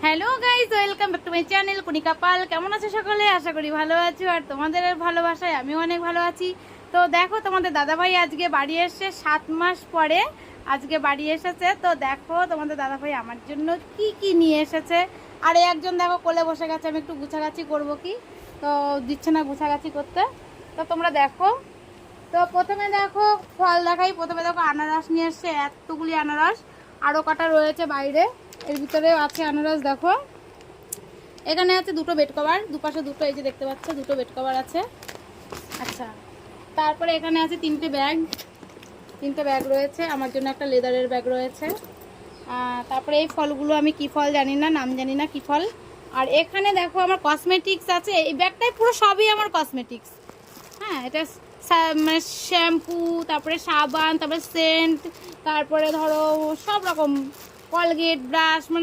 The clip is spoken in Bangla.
Hello guys, welcome back to my channel Kanika Pal. কেমন আছো সকলে? আশা করি ভালো আছো, আর তোমাদের ভালোবাসায় আমিও অনেক ভালো আছি। তো দেখো, তোমাদের দাদাভাই আজকে বাড়ি এসেছে 7 মাস পরে আজকে বাড়ি এসেছে। তো দেখো তোমাদের দাদাভাই আমার জন্য কি কি নিয়ে এসেছে। আর এই একজন দেখো কোলে বসে গেছে, আমি একটু গুছাগাছি করবো কি, তো দিচ্ছে না গুছাগাছি করতে। তো তোমরা দেখো, তো প্রথমে দেখো ফল দেখাই। প্রথমে দেখো আনারস নিয়ে এসছে, এতগুলি আনারস, আরও কটা রয়েছে বাইরে, এর ভিতরে আছে আনারস। দেখো এখানে আছে দুটো বেড কভার, দুপাশে দুটো, এই যে দেখতে পাচ্ছ দুটো বেড কভার আছে। আচ্ছা, তারপরে এখানে আছে তিনটে ব্যাগ রয়েছে, আমার জন্য একটা লেদারের ব্যাগ রয়েছে। তারপরে এই ফলগুলো আমি কি ফল জানি না, নাম জানি না কি ফল। আর এখানে দেখো আমার কসমেটিক্স আছে, এই ব্যাগটাই পুরো সবই আমার কসমেটিক্স। হ্যাঁ, এটা মানে শ্যাম্পু, তারপরে সাবান, তারপরে সেন্ট, তারপরে ধরো সব রকম কলগেট, ব্রাশ, মানে